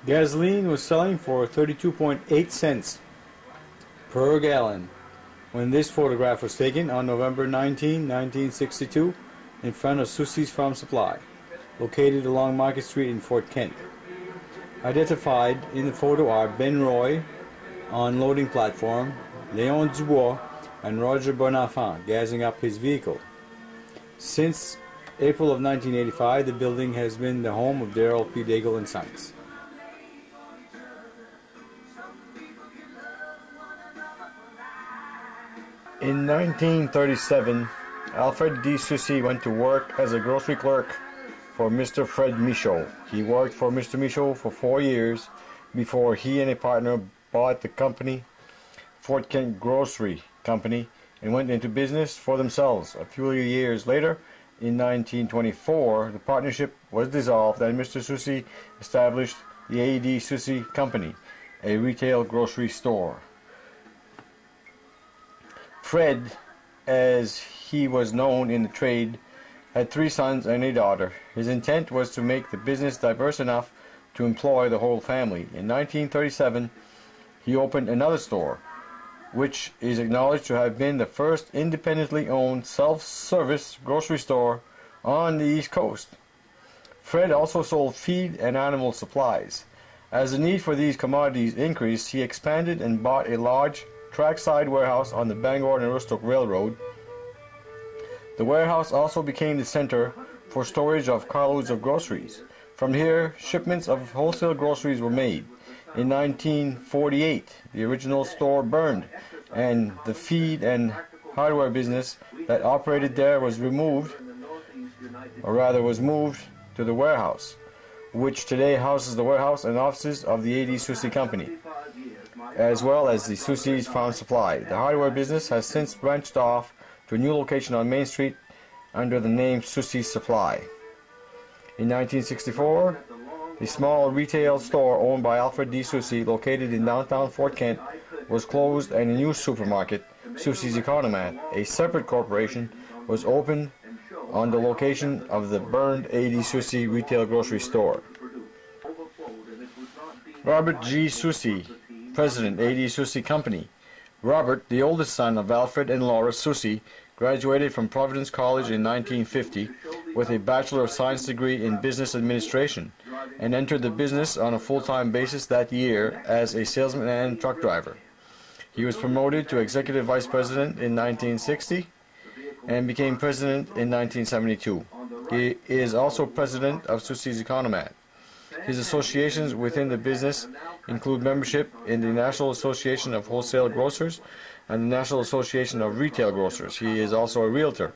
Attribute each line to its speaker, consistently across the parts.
Speaker 1: Gasoline was selling for 32.8 cents per gallon when this photograph was taken on November 19, 1962 in front of Soucy's Farm Supply, located along Market Street in Fort Kent. Identified in the photo are Ben Roy on loading platform, Léon Dubois and Roger Bonenfant gassing up his vehicle. Since April of 1985, the building has been the home of Darrell P. Daigle and Sons. In 1937, Alfred D Soucy went to work as a grocery clerk for Mr. Fred Michaud. He worked for Mr. Michaud for 4 years before he and a partner bought the company, Fort Kent Grocery Company, and went into business for themselves. A few years later, in 1924, the partnership was dissolved and Mr. Soucy established the A. D Soucy Company, a retail grocery store. Fred, as he was known in the trade, had 3 sons and a daughter. His intent was to make the business diverse enough to employ the whole family. In 1937, he opened another store, which is acknowledged to have been the first independently owned self-service grocery store on the East Coast. Fred also sold feed and animal supplies. As the need for these commodities increased, he expanded and bought a large trackside warehouse on the Bangor and Aroostook Railroad. The warehouse also became the center for storage of carloads of groceries. From here, shipments of wholesale groceries were made. In 1948, the original store burned, and the feed and hardware business that operated there was moved to the warehouse, which today houses the warehouse and offices of the A. D Soucy Company, as well as the Soucy's Farm Supply. The hardware business has since branched off to a new location on Main Street under the name Soucy's Supply. In 1964, the small retail store owned by Alfred D. Soucy, located in downtown Fort Kent, was closed and a new supermarket, Soucy's Economat, a separate corporation, was opened on the location of the burned A. D. Soucy retail grocery store. Robert G. Soucy, President, A. D. Soucy Company. Robert, the oldest son of Alfred and Laura Soucy, graduated from Providence College in 1950 with a Bachelor of Science degree in Business Administration and entered the business on a full-time basis that year as a salesman and truck driver. He was promoted to Executive Vice President in 1960 and became President in 1972. He is also President of Soucy's Economat. His associations within the business include membership in the National Association of Wholesale Grocers and the National Association of Retail Grocers. He is also a realtor.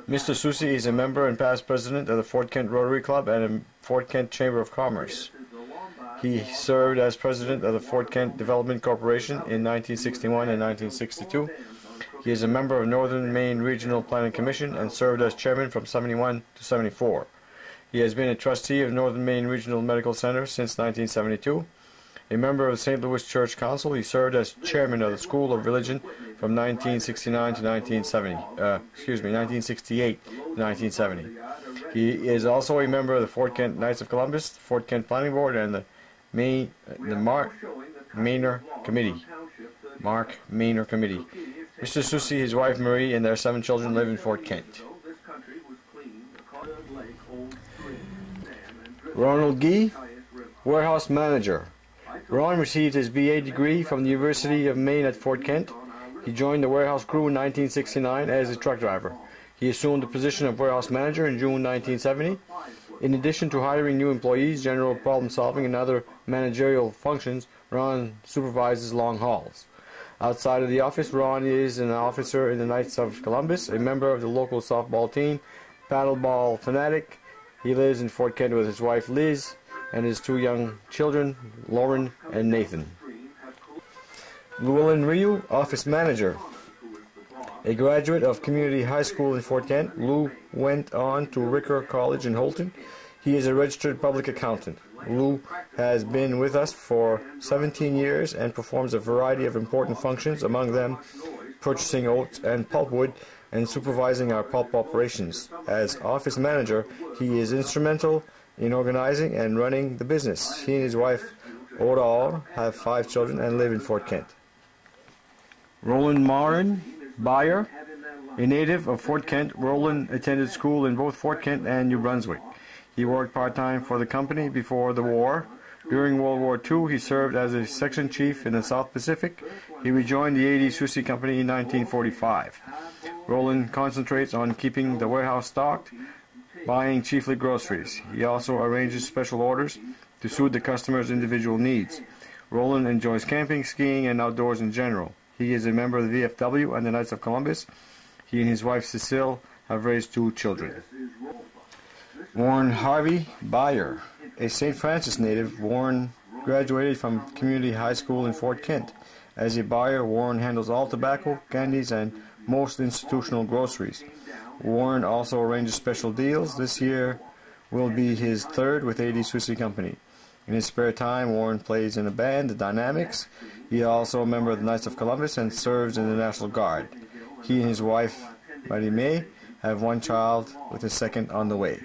Speaker 1: Mr. Soucy is a member and past president of the Fort Kent Rotary Club and the Fort Kent Chamber of Commerce. He served as president of the Fort Kent Development Corporation in 1961 and 1962. He is a member of Northern Maine Regional Planning Commission and served as chairman from 71 to 74. He has been a trustee of Northern Maine Regional Medical Center since 1972. A member of the St. Louis Church Council, he served as chairman of the School of Religion from 1969 to 1968 to 1970. He is also a member of the Fort Kent Knights of Columbus, the Fort Kent Planning Board, and the Mark Maynor Committee. Mr. Soucy, his wife Marie, and their 7 children live in Fort Kent. Ronald Gee, warehouse manager. Ron received his BA degree from the University of Maine at Fort Kent. He joined the warehouse crew in 1969 as a truck driver. He assumed the position of warehouse manager in June 1970. In addition to hiring new employees, general problem solving, and other managerial functions, Ron supervises long hauls. Outside of the office, Ron is an officer in the Knights of Columbus, a member of the local softball team, paddleball fanatic. He lives in Fort Kent with his wife Liz and his 2 young children, Lauren and Nathan. Llewellyn Ryu, office manager. A graduate of Community High School in Fort Kent, Lou went on to Ricker College in Holton. He is a registered public accountant. Lou has been with us for 17 years and performs a variety of important functions, among them purchasing oats and pulpwood and supervising our pulp operations. As office manager, he is instrumental in organizing and running the business. He and his wife, Oda, have 5 children and live in Fort Kent. Roland Marin Bayer, a native of Fort Kent, Roland attended school in both Fort Kent and New Brunswick. He worked part-time for the company before the war. During World War II, he served as a section chief in the South Pacific. He rejoined the D Soucy Company in 1945. Roland concentrates on keeping the warehouse stocked, buying chiefly groceries. He also arranges special orders to suit the customer's individual needs. Roland enjoys camping, skiing, and outdoors in general. He is a member of the VFW and the Knights of Columbus. He and his wife Cecile have raised 2 children. Warren Harvey Bayer, a St. Francis native, Warren graduated from Community High School in Fort Kent. As a buyer, Warren handles all tobacco, candies, and most institutional groceries. Warren also arranges special deals. This year will be his 3rd with D Soucy Company. In his spare time, Warren plays in a band, the Dynamics. He is also a member of the Knights of Columbus and serves in the National Guard. He and his wife, Marie-May, have 1 child with a 2nd on the way.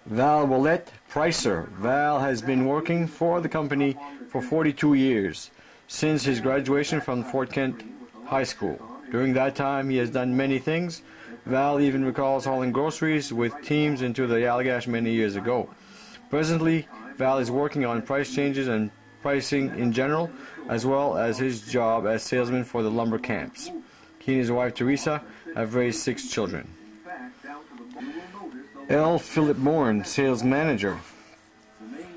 Speaker 1: Val Willette Pricer. Val has been working for the company for 42 years, since his graduation from Fort Kent High School. During that time, he has done many things. Val even recalls hauling groceries with teams into the Allagash many years ago. Presently, Val is working on price changes and pricing in general, as well as his job as salesman for the lumber camps. He and his wife Teresa have raised 6 children. L. Philip Bourne, sales manager.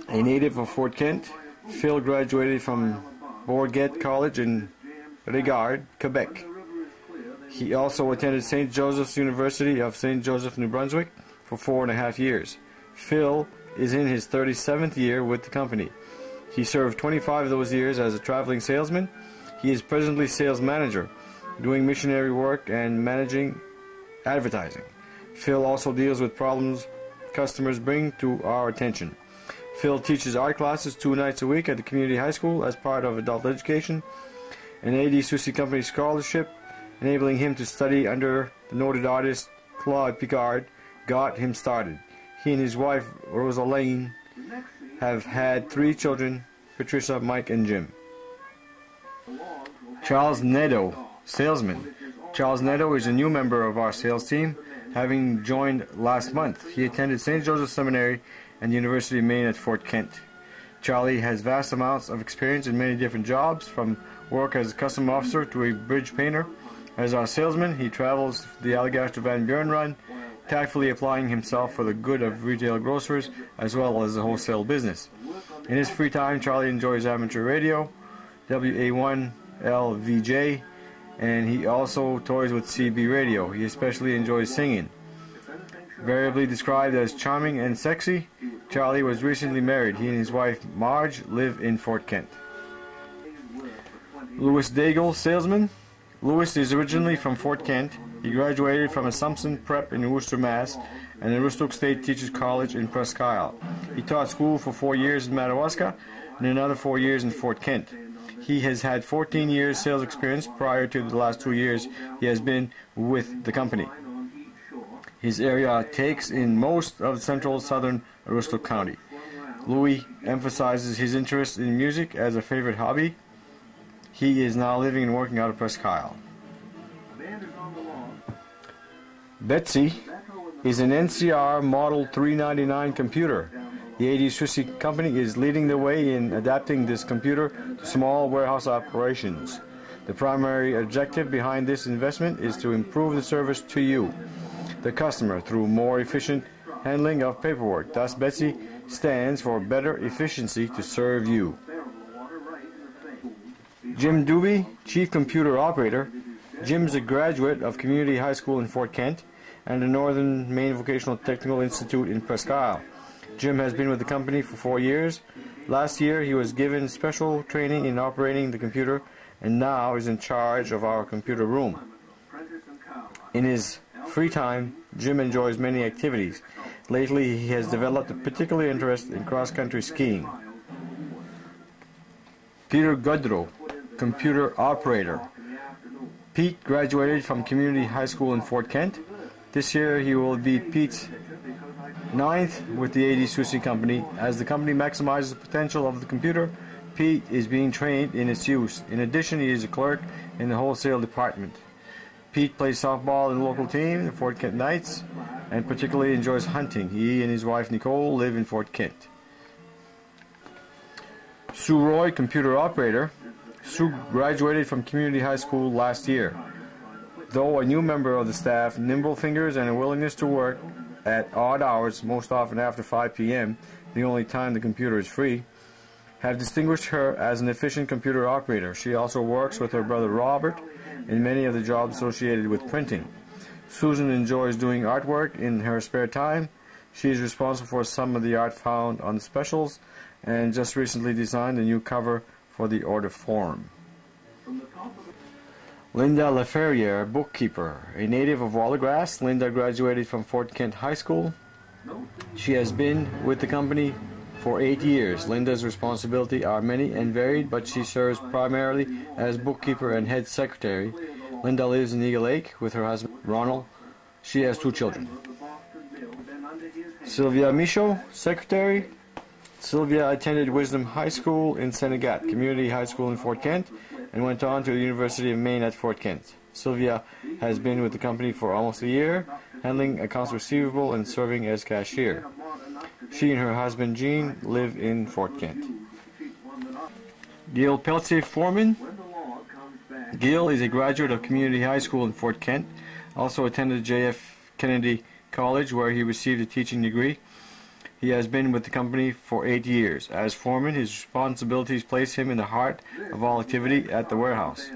Speaker 1: A native of Fort Kent, Phil graduated from Bourget College in Regard, Quebec. He also attended St. Joseph's University of St. Joseph, New Brunswick for 4.5 years. Phil is in his 37th year with the company. He served 25 of those years as a traveling salesman. He is presently sales manager, doing missionary work and managing advertising. Phil also deals with problems customers bring to our attention. Phil teaches art classes 2 nights a week at the community high school as part of adult education. An D Soucy Company scholarship, enabling him to study under the noted artist Claude Picard, got him started. He and his wife, Rosa Lane, have had 3 children, Patricia, Mike, and Jim. Charles Nedo, salesman. Charles Nedo is a new member of our sales team, having joined last month. He attended St. Joseph Seminary and the University of Maine at Fort Kent. Charlie has vast amounts of experience in many different jobs, from work as a custom officer to a bridge painter. As our salesman, he travels the Allagash to Van Buren run, tactfully applying himself for the good of retail grocers as well as the wholesale business. In his free time, Charlie enjoys amateur radio, WA1LVJ, and he also toys with CB radio. He especially enjoys singing. Variably described as charming and sexy, Charlie was recently married. He and his wife Marge live in Fort Kent. Louis Daigle, salesman. Louis is originally from Fort Kent. He graduated from Assumption Prep in Worcester, Mass. and the Aroostook State Teachers College in Presque Isle. He taught school for 4 years in Madawaska and another 4 years in Fort Kent. He has had 14 years sales experience. Prior to the last 2 years, he has been with the company. His area takes in most of central southern Aroostook County. Louis emphasizes his interest in music as a favorite hobby. He is now living and working out of Presque Isle. Betsy is an NCR Model 399 computer. The D Soucy company is leading the way in adapting this computer to small warehouse operations. The primary objective behind this investment is to improve the service to you, the customer, through more efficient handling of paperwork. Thus, Betsy stands for better efficiency to serve you. Jim Doobie, Chief Computer Operator. Jim's a graduate of Community High School in Fort Kent and the Northern Maine Vocational Technical Institute in Presque Isle. Jim has been with the company for 4 years. Last year, he was given special training in operating the computer and now is in charge of our computer room. In his free time, Jim enjoys many activities. Lately, he has developed a particular interest in cross-country skiing. Peter Godreau, Computer Operator. Pete graduated from Community High School in Fort Kent. This year, he will be Pete's Ninth, with the D Soucy company. As the company maximizes the potential of the computer, Pete is being trained in its use. In addition, he is a clerk in the wholesale department. Pete plays softball in the local team, the Fort Kent Knights, and particularly enjoys hunting. He and his wife Nicole live in Fort Kent. Sue Roy, computer operator. Sue graduated from community high school last year. Though a new member of the staff, nimble fingers and a willingness to work at odd hours, most often after 5 p.m., the only time the computer is free, have distinguished her as an efficient computer operator. She also works with her brother Robert in many of the jobs associated with printing. Susan enjoys doing artwork in her spare time. She is responsible for some of the art found on the specials and just recently designed a new cover for the order form. Linda Laferriere, bookkeeper. A native of Wallagrass, Linda graduated from Fort Kent High School. She has been with the company for 8 years. Linda's responsibilities are many and varied, but she serves primarily as bookkeeper and head secretary. Linda lives in Eagle Lake with her husband, Ronald. She has 2 children. Sylvia Michaud, secretary. Sylvia attended Wisdom High School in Senegat, community high school in Fort Kent, and went on to the University of Maine at Fort Kent. Sylvia has been with the company for almost a year, handling accounts receivable and serving as cashier. She and her husband Jean live in Fort Kent. Gil Peltier Foreman. Gil is a graduate of community high school in Fort Kent, also attended J.F. Kennedy College where he received a teaching degree. He has been with the company for 8 years. As foreman, his responsibilities place him in the heart of all activity at the warehouse.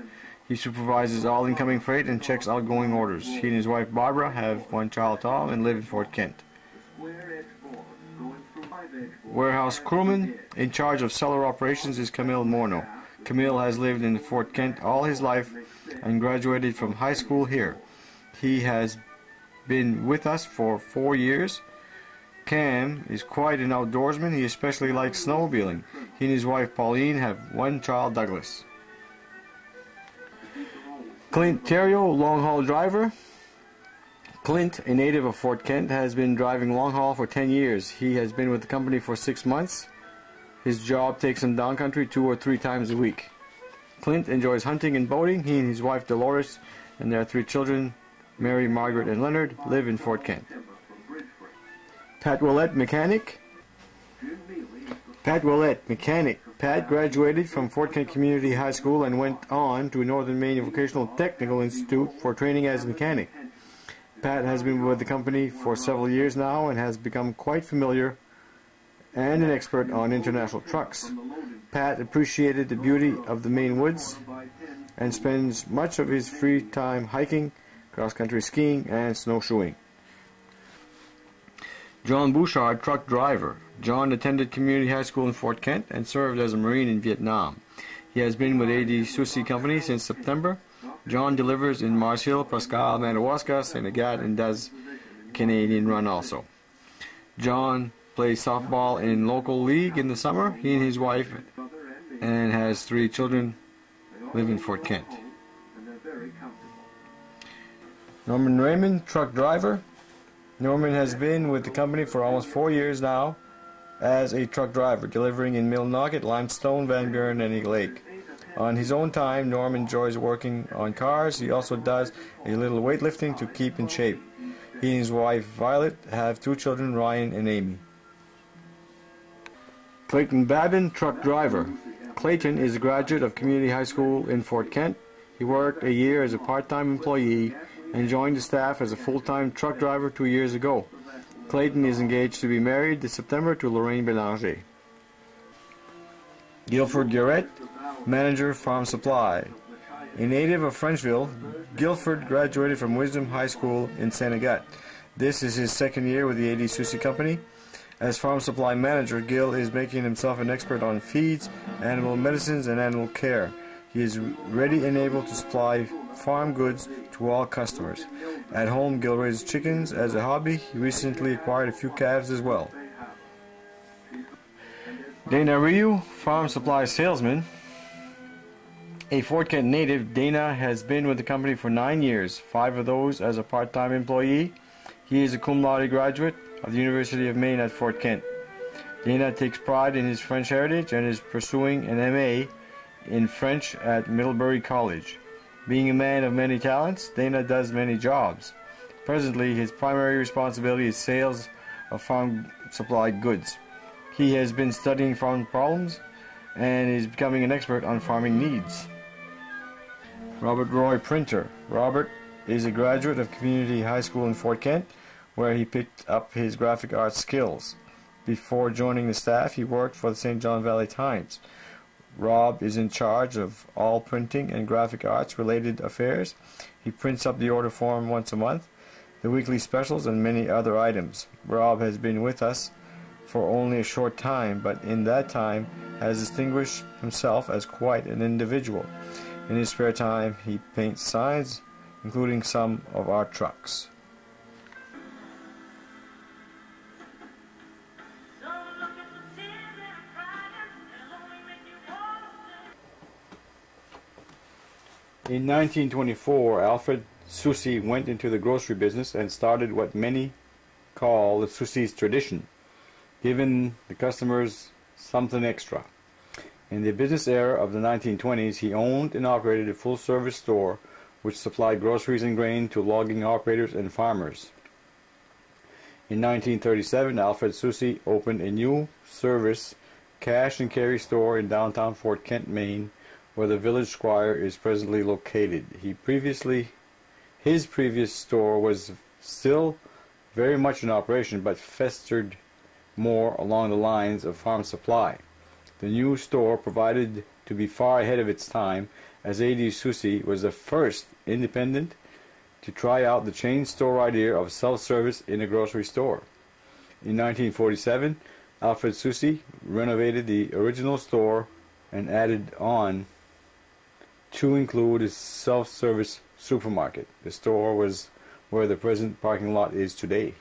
Speaker 1: He supervises all incoming freight and checks outgoing orders. He and his wife Barbara have 1 child, Tom, and live in Fort Kent. Warehouse crewman in charge of cellar operations is Camille Morneau. Camille has lived in Fort Kent all his life and graduated from high school here. He has been with us for 4 years. Cam is quite an outdoorsman. He especially likes snowmobiling. He and his wife Pauline have 1 child, Douglas. Clint Theriot, long-haul driver. Clint, a native of Fort Kent, has been driving long-haul for 10 years. He has been with the company for 6 months. His job takes him down country 2 or 3 times a week. Clint enjoys hunting and boating. He and his wife Dolores and their 3 children, Mary, Margaret, and Leonard, live in Fort Kent. Pat Willett, mechanic. Pat Willett, mechanic. Pat graduated from Fort Kent Community High School and went on to Northern Maine Vocational Technical Institute for training as a mechanic. Pat has been with the company for several years now and has become quite familiar and an expert on international trucks. Pat appreciated the beauty of the Maine woods and spends much of his free time hiking, cross-country skiing, and snowshoeing. John Bouchard, truck driver. John attended community high school in Fort Kent and served as a Marine in Vietnam. He has been with D Soucy company since September. John delivers in Mars Hill, Pascal, Madawaska, St. Agathe, and does Canadian run also. John plays softball in local league in the summer. He and his wife and has 3 children live in Fort Kent. Norman Raymond, truck driver. Norman has been with the company for almost 4 years now as a truck driver, delivering in Millinocket, Limestone, Van Buren, and Eagle Lake. On his own time, Norman enjoys working on cars. He also does a little weightlifting to keep in shape. He and his wife Violet have 2 children, Ryan and Amy. Clayton Babin, truck driver. Clayton is a graduate of community high school in Fort Kent. He worked a year as a part-time employee and joined the staff as a full-time truck driver 2 years ago. Clayton is engaged to be married this September to Lorraine Belanger. Guilford Garrett, manager, farm supply. A native of Frenchville, Guilford graduated from Wisdom High School in St. Agathe. This is his 2nd year with the D Soucy company. As farm supply manager, Gil is making himself an expert on feeds, animal medicines, and animal care. He is ready and able to supply farm goods to all customers. At home, Gil raises chickens as a hobby. He recently acquired a few calves as well. Dana Ryu, farm supply salesman. A Fort Kent native, Dana has been with the company for 9 years, 5 of those as a part-time employee. He is a cum laude graduate of the University of Maine at Fort Kent. Dana takes pride in his French heritage and is pursuing an MA in French at Middlebury College. Being a man of many talents, Dana does many jobs. Presently, his primary responsibility is sales of farm supply goods. He has been studying farm problems and is becoming an expert on farming needs. Robert Roy Printer. Robert is a graduate of Community High School in Fort Kent, where he picked up his graphic arts skills. Before joining the staff, he worked for the St. John Valley Times. Rob is in charge of all printing and graphic arts related affairs. He prints up the order form once a month, the weekly specials, and many other items. Rob has been with us for only a short time, but in that time has distinguished himself as quite an individual. In his spare time, he paints signs, including some of our trucks. In 1924, Alfred Soucy went into the grocery business and started what many call the Soucy's tradition, giving the customers something extra. In the business era of the 1920s, he owned and operated a full-service store which supplied groceries and grain to logging operators and farmers. In 1937, Alfred Soucy opened a new service cash and carry store in downtown Fort Kent, Maine, where the village square is presently located. His previous store was still very much in operation, but festered more along the lines of farm supply. The new store provided to be far ahead of its time, as A D Soucy was the first independent to try out the chain store idea of self-service in a grocery store. In 1947, Alfred Soucy renovated the original store and added on to include a self-service supermarket. The store was where the present parking lot is today.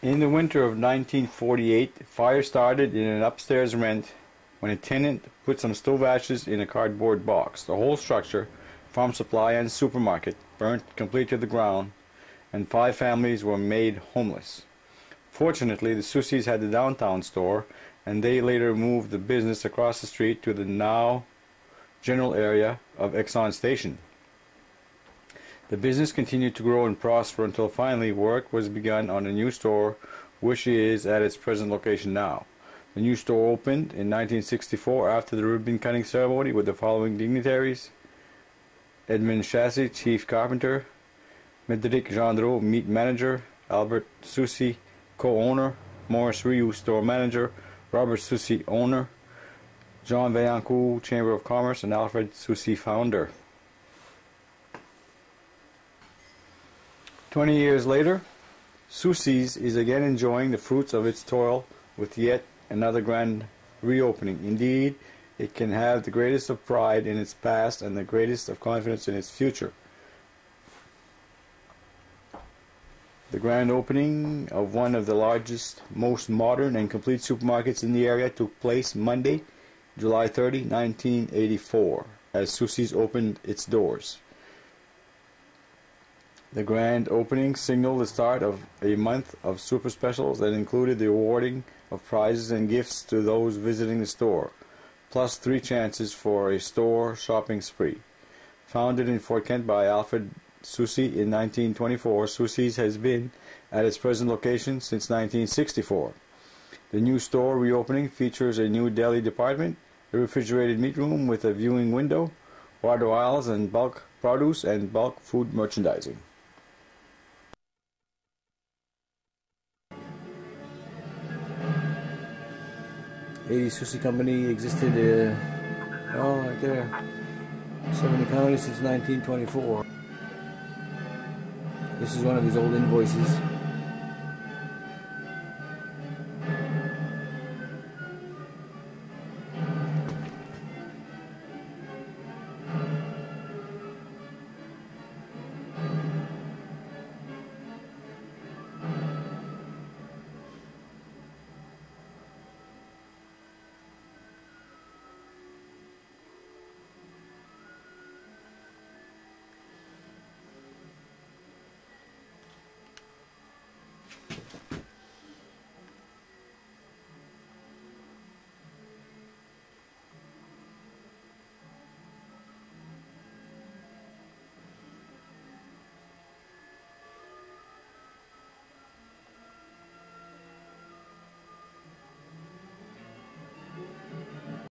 Speaker 1: In the winter of 1948, fire started in an upstairs rent when a tenant put some stove ashes in a cardboard box. The whole structure, farm supply and supermarket, burnt completely to the ground, and 5 families were made homeless. Fortunately, the Soucys had the downtown store, and they later moved the business across the street to the now general area of Exxon Station. The business continued to grow and prosper until finally work was begun on a new store, which is at its present location now. The new store opened in 1964 after the ribbon cutting ceremony with the following dignitaries: Edmund Chassis, Chief Carpenter; Médéric Gendreau, Meat Manager; Albert Soucy, Co-owner; Maurice Rioux, Store Manager; Robert Soucy, Owner; John Vaillancourt, Chamber of Commerce; and Alfred Soucy, Founder. 20 years later, Soucy's is again enjoying the fruits of its toil with yet another grand reopening. Indeed, it can have the greatest of pride in its past and the greatest of confidence in its future. The grand opening of one of the largest, most modern and complete supermarkets in the area took place Monday, July 30, 1984, as Soucy's opened its doors. The grand opening signaled the start of a month of super specials that included the awarding of prizes and gifts to those visiting the store, plus 3 chances for a store shopping spree. Founded in Fort Kent by Alfred Soucy in 1924, Soucy's has been at its present location since 1964. The new store reopening features a new deli department, a refrigerated meat room with a viewing window, water aisles, and bulk produce and bulk food merchandising. A D Soucy Company existed, right there, 70 counties since 1924. This is one of his old invoices.